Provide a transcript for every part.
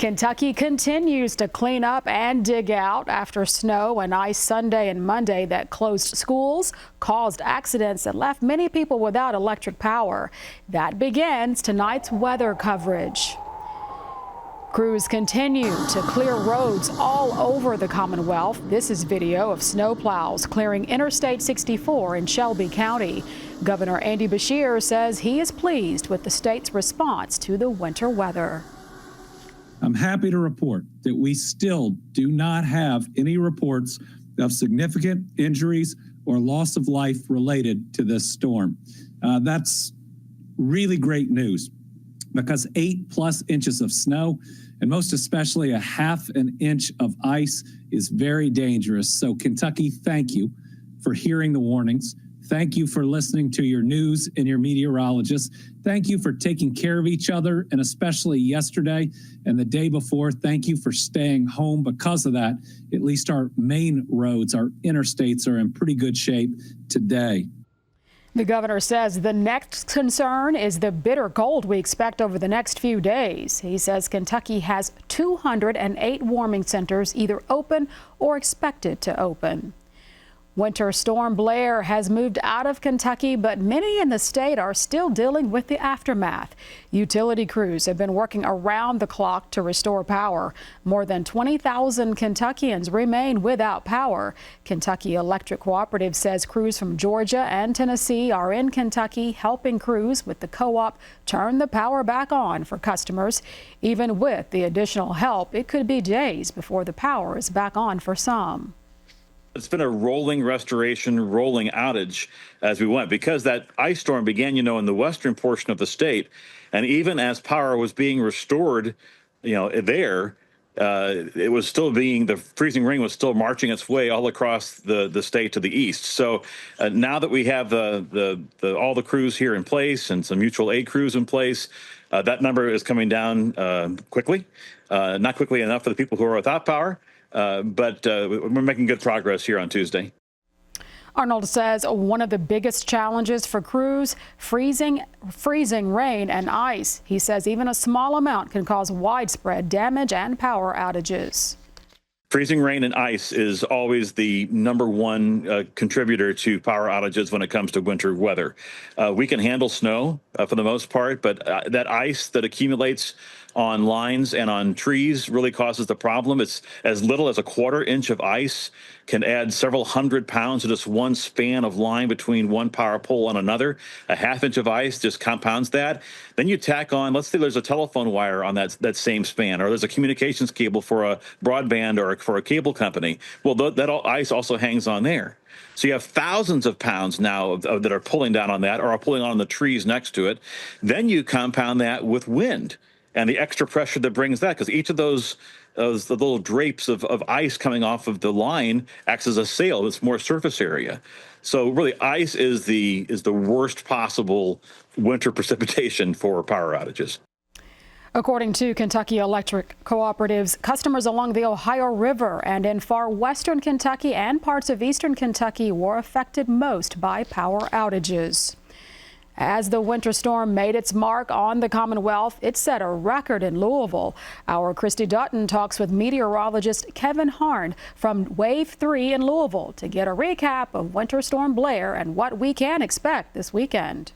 Kentucky continues to clean up and dig out after snow and ice Sunday and Monday that closed schools, caused accidents, and left many people without electric power. That begins tonight's weather coverage. Crews continue to clear roads all over the Commonwealth. This is video of snowplows clearing Interstate 64 in Shelby County. Governor Andy Beshear says he is pleased with the state's response to the winter weather. I'm happy to report that we still do not have any reports of significant injuries or loss of life related to this storm. That's really great news because 8+ inches of snow and most especially a ½ inch of ice is very dangerous. So Kentucky, thank you for hearing the warnings. Thank you for listening to your news and your meteorologists. Thank you for taking care of each other, and especially yesterday and the day before. Thank you for staying home. Because of that, at least our main roads, our interstates, are in pretty good shape today. The governor says the next concern is the bitter cold we expect over the next few days. He says Kentucky has 208 warming centers either open or expected to open. Winter Storm Blair has moved out of Kentucky, but many in the state are still dealing with the aftermath. Utility crews have been working around the clock to restore power. More than 20,000 Kentuckians remain without power. Kentucky Electric Cooperative says crews from Georgia and Tennessee are in Kentucky helping crews with the co-op turn the power back on for customers. Even with the additional help, it could be days before the power is back on for some. It's been a rolling restoration, rolling outage as we went because that ice storm began, in the western portion of the state. And even as power was being restored, there, it was still the freezing rain was still marching its way all across the state to the east. So now that we have all the crews here in place and some mutual aid crews in place, that number is coming down quickly, not quickly enough for the people who are without power. But we're making good progress here on Tuesday. Arnold says one of the biggest challenges for crews, freezing rain and ice. He says even a small amount can cause widespread damage and power outages. Freezing rain and ice is always the #1 contributor to power outages when it comes to winter weather. We can handle snow for the most part, but that ice that accumulates on lines and on trees really causes the problem. It's as little as a ¼ inch of ice can add several hundred pounds to just one span of line between one power pole and another. A ½ inch of ice just compounds that. Then you tack on, let's say there's a telephone wire on that same span, or there's a communications cable for a broadband or for a cable company. Well, that ice also hangs on there. So you have thousands of pounds now that are pulling down on that or are pulling on the trees next to it. Then you compound that with wind and the extra pressure that brings that, because each of the little drapes of ice coming off of the line acts as a sail. It's more surface area. So really, ice is the worst possible winter precipitation for power outages. According to Kentucky Electric Cooperatives, customers along the Ohio River and in far western Kentucky and parts of eastern Kentucky were affected most by power outages. As the winter storm made its mark on the Commonwealth, it set a record in Louisville. Our Christy Dutton talks with meteorologist Kevin Harn from Wave 3 in Louisville to get a recap of Winter Storm Blair and what we can expect this weekend.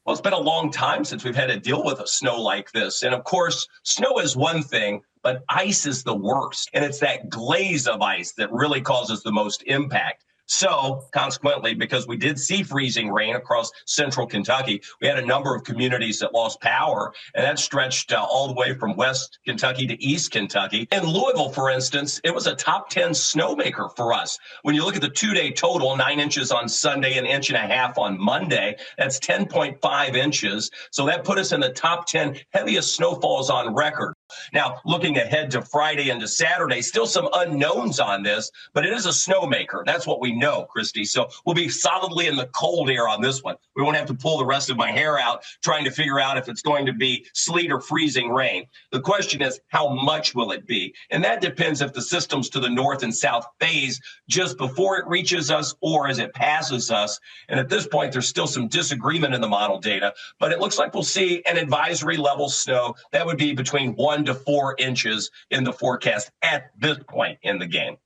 Well, it's been a long time since we've had to deal with a snow like this. And of course, snow is one thing, but ice is the worst. And it's that glaze of ice that really causes the most impact. So consequently, because we did see freezing rain across central Kentucky, we had a number of communities that lost power, and that stretched all the way from West Kentucky to East Kentucky. In Louisville, for instance, it was a top 10 snowmaker for us. When you look at the 2-day total, 9 inches on Sunday, 1.5 inches on Monday, that's 10.5 inches. So that put us in the top 10 heaviest snowfalls on record. Now, looking ahead to Friday and to Saturday, still some unknowns on this, but it is a snowmaker. That's what we know, Christy. So we'll be solidly in the cold air on this one. We won't have to pull the rest of my hair out trying to figure out if it's going to be sleet or freezing rain. The question is, how much will it be? And that depends if the systems to the north and south phase just before it reaches us or as it passes us. And at this point, there's still some disagreement in the model data, but it looks like we'll see an advisory level snow that would be between 1 1 to 4 inches in the forecast at this point in the game.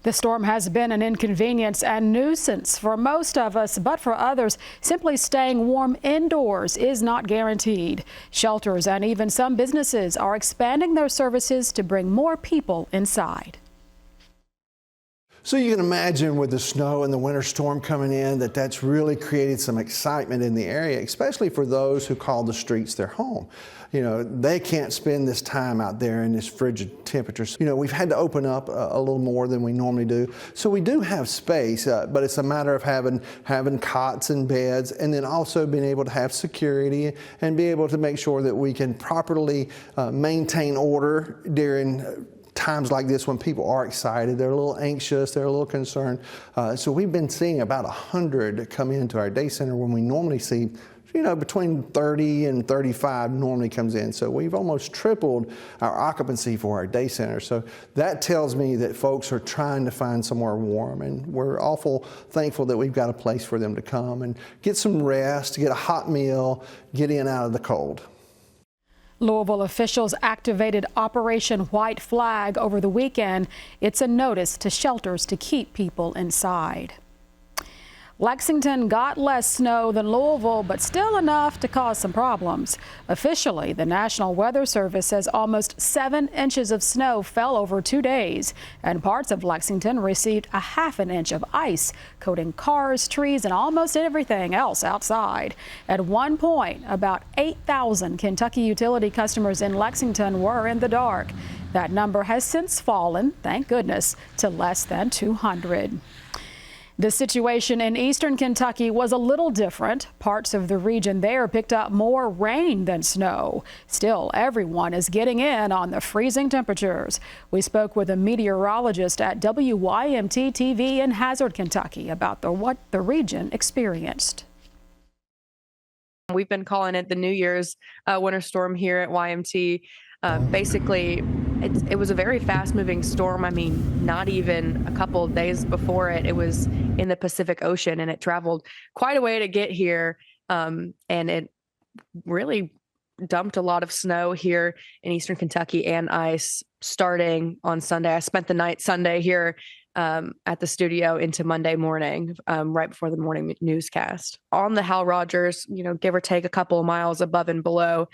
The storm has been an inconvenience and nuisance for most of us, but for others, simply staying warm indoors is not guaranteed. Shelters and even some businesses are expanding their services to bring more people inside. So you can imagine with the snow and the winter storm coming in that's really created some excitement in the area, especially for those who call the streets their home. You know, they can't spend this time out there in this frigid temperatures. You know, we've had to open up a little more than we normally do. So we do have space, but it's a matter of having cots and beds, and then also being able to have security and be able to make sure that we can properly maintain order during times like this when people are excited, they're a little anxious, they're a little concerned. So we've been seeing about 100 come into our day center when we normally see, you know, between 30 and 35 normally comes in. So we've almost tripled our occupancy for our day center. So that tells me that folks are trying to find somewhere warm, and we're awful thankful that we've got a place for them to come and get some rest, get a hot meal, get in out of the cold. Louisville officials activated Operation White Flag over the weekend. It's a notice to shelters to keep people inside. Lexington got less snow than Louisville, but still enough to cause some problems. Officially, the National Weather Service says almost 7 inches of snow fell over 2 days, and parts of Lexington received a ½ an inch of ice, coating cars, trees, and almost everything else outside. At one point, about 8,000 Kentucky utility customers in Lexington were in the dark. That number has since fallen, thank goodness, to less than 200. The situation in eastern Kentucky was a little different. Parts of the region there picked up more rain than snow. Still, everyone is getting in on the freezing temperatures. We spoke with a meteorologist at WYMT TV in Hazard, Kentucky about what the region experienced. We've been calling it the New Year's winter storm here at YMT. Basically, it was a very fast-moving storm. I mean, not even a couple of days before it was in the Pacific Ocean, and it traveled quite a way to get here. And it really dumped a lot of snow here in eastern Kentucky and ice starting on Sunday. I spent the night Sunday here at the studio into Monday morning, right before the morning newscast. On the Hal Rogers, you know, give or take a couple of miles above and below,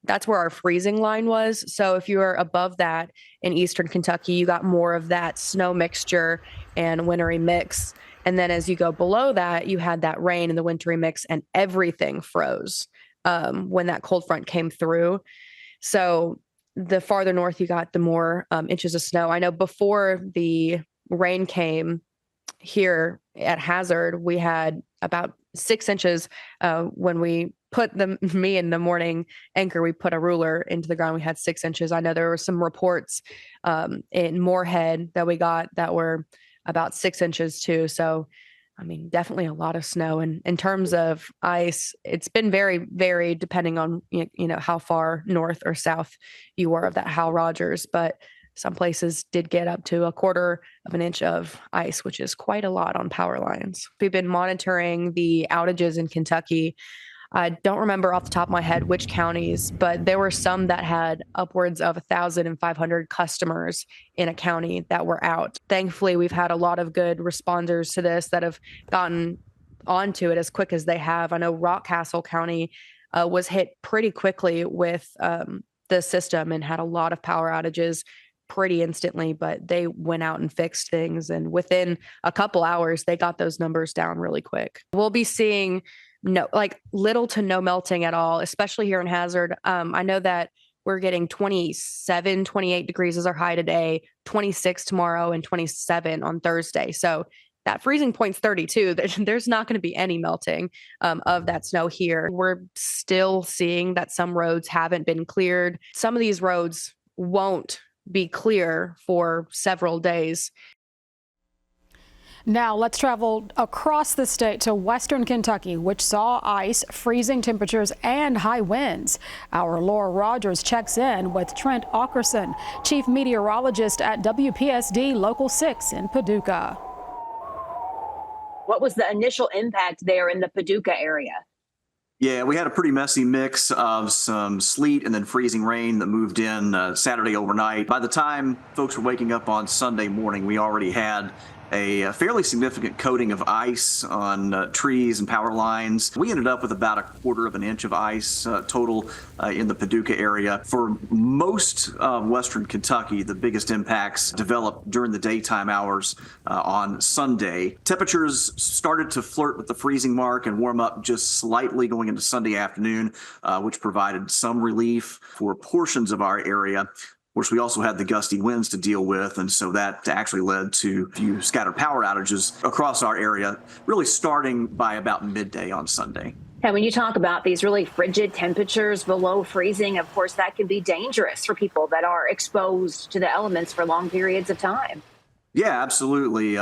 that's where our freezing line was. So if you were above that in eastern Kentucky, you got more of that snow mixture and wintry mix. And then as you go below that, you had that rain and the wintry mix, and everything froze when that cold front came through. So the farther north you got, the more inches of snow. I know before the rain came here at Hazard, we had about 6 inches when we put me in the morning anchor, we put a ruler into the ground. We had 6 inches. I know there were some reports in Moorhead that we got that were about 6 inches too. So, I mean, definitely a lot of snow. And in terms of ice, it's been very varied depending on, you know, how far north or south you were of that Hal Rogers. But some places did get up to 1/4 of an inch of ice, which is quite a lot on power lines. We've been monitoring the outages in Kentucky. I don't remember off the top of my head which counties, but there were some that had upwards of 1,500 customers in a county that were out. Thankfully, we've had a lot of good responders to this that have gotten onto it as quick as they have. I know Rockcastle County was hit pretty quickly with the system and had a lot of power outages pretty instantly, but they went out and fixed things. And within a couple hours, they got those numbers down really quick. We'll be seeing little to no melting at all, especially here in Hazard. I know that we're getting 27, 28 degrees as our high today, 26 tomorrow, and 27 on Thursday. So that freezing point's 32. There's not going to be any melting of that snow here. We're still seeing that some roads haven't been cleared. Some of these roads won't be clear for several days. Now let's travel across the state to western Kentucky, which saw ice, freezing temperatures, and high winds. Our Laura Rogers checks in with Trent Aukerson, chief meteorologist at WPSD Local 6 in Paducah. What was the initial impact there in the Paducah area? Yeah, we had a pretty messy mix of some sleet and then freezing rain that moved in Saturday overnight. By the time folks were waking up on Sunday morning, we already had a fairly significant coating of ice on trees and power lines. We ended up with about 1/4 of an inch of ice total in the Paducah area. For most of western Kentucky, the biggest impacts developed during the daytime hours on Sunday. Temperatures started to flirt with the freezing mark and warm up just slightly going into Sunday afternoon, which provided some relief for portions of our area. Of course, we also had the gusty winds to deal with, and so that actually led to a few scattered power outages across our area, really starting by about midday on Sunday. And when you talk about these really frigid temperatures below freezing, of course, that can be dangerous for people that are exposed to the elements for long periods of time. Yeah, absolutely.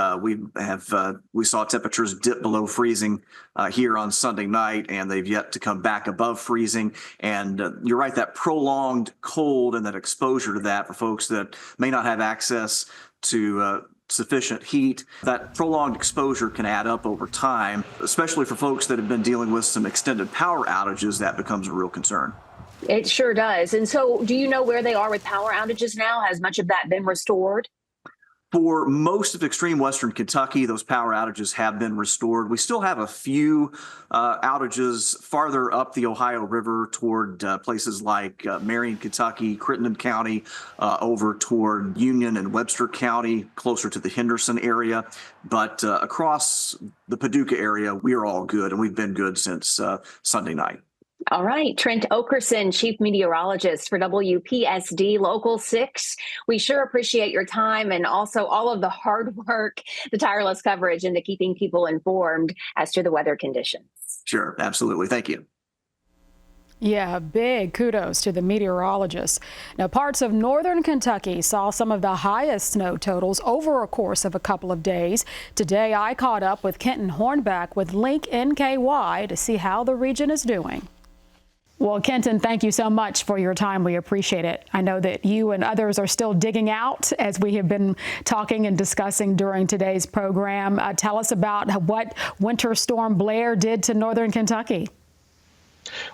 We saw temperatures dip below freezing here on Sunday night, and they've yet to come back above freezing. And you're right, that prolonged cold and that exposure to that for folks that may not have access to sufficient heat, that prolonged exposure can add up over time, especially for folks that have been dealing with some extended power outages. That becomes a real concern. It sure does. And so do you know where they are with power outages now? Has much of that been restored? For most of extreme western Kentucky, those power outages have been restored. We still have a few outages farther up the Ohio River toward places like Marion, Kentucky, Crittenden County, over toward Union and Webster County, closer to the Henderson area. But across the Paducah area, we are all good, and we've been good since Sunday night. All right. Trent Okerson, Chief Meteorologist for WPSD Local 6. We sure appreciate your time and also all of the hard work, the tireless coverage into keeping people informed as to the weather conditions. Sure. Absolutely. Thank you. Yeah, big kudos to the meteorologists. Now, parts of northern Kentucky saw some of the highest snow totals over a course of a couple of days. Today, I caught up with Kenton Hornback with Link NKY to see how the region is doing. Well, Kenton, thank you so much for your time. We appreciate it. I know that you and others are still digging out, as we have been talking and discussing during today's program. Tell us about what Winter Storm Blair did to northern Kentucky.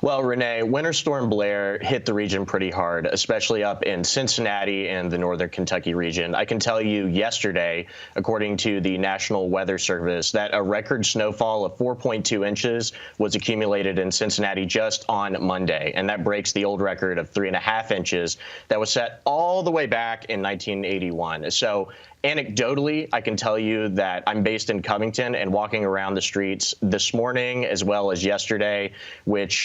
Well, Renee, Winter Storm Blair hit the region pretty hard, especially up in Cincinnati and the northern Kentucky region. I can tell you yesterday, according to the National Weather Service, that a record snowfall of 4.2 inches was accumulated in Cincinnati just on Monday, and that breaks the old record of 3.5 inches that was set all the way back in 1981. So anecdotally, I can tell you that I'm based in Covington, and walking around the streets this morning as well as yesterday, which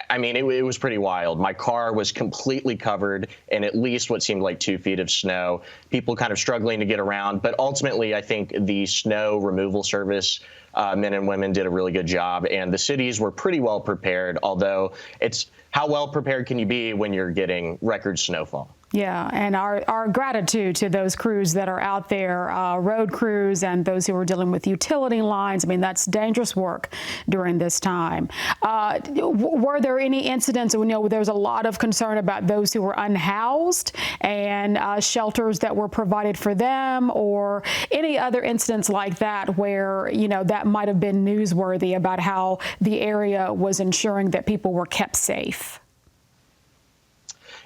I mean, it was pretty wild. My car was completely covered in at least what seemed like 2 feet of snow. People kind of struggling to get around. But ultimately, I think the snow removal service men and women did a really good job. And the cities were pretty well prepared, although it's how well prepared can you be when you're getting record snowfall? Yeah, and our gratitude to those crews that are out there, road crews and those who are dealing with utility lines. I mean, that's dangerous work during this time. Were there any incidents? We know there was a lot of concern about those who were unhoused and shelters that were provided for them, or any other incidents like that where, you know, that might have been newsworthy about how the area was ensuring that people were kept safe.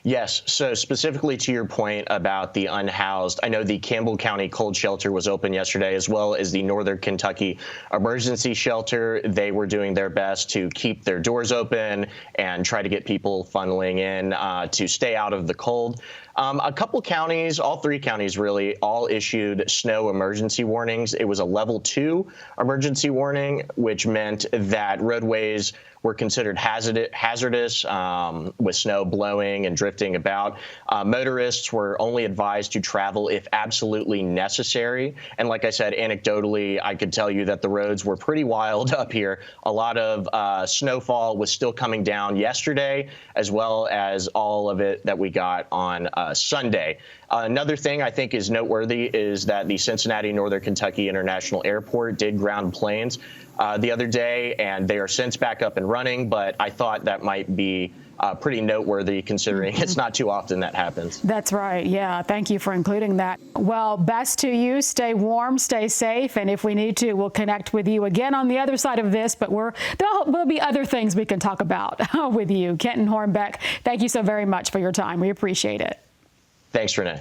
Yes. So specifically to your point about the unhoused, I know the Campbell County Cold Shelter was open yesterday, as well as the Northern Kentucky Emergency Shelter. They were doing their best to keep their doors open and try to get people funneling in to stay out of the cold. A couple counties, all 3 counties really, all issued snow emergency warnings. It was a level 2 emergency warning, which meant that roadways were considered hazardous with snow blowing and drifting about. Motorists were only advised to travel if absolutely necessary. And like I said, anecdotally, I could tell you that the roads were pretty wild up here. A lot of snowfall was still coming down yesterday, as well as all of it that we got on Sunday. Another thing I think is noteworthy is that the Cincinnati Northern Kentucky International Airport did ground planes the other day, and they are since back up and running. But I thought that might be pretty noteworthy considering it's not too often that happens. That's right. Yeah. Thank you for including that. Well, best to you. Stay warm, stay safe. And if we need to, we'll connect with you again on the other side of this. But there'll be other things we can talk about with you. Kenton Hornbeck, thank you so very much for your time. We appreciate it. Thanks, Renee.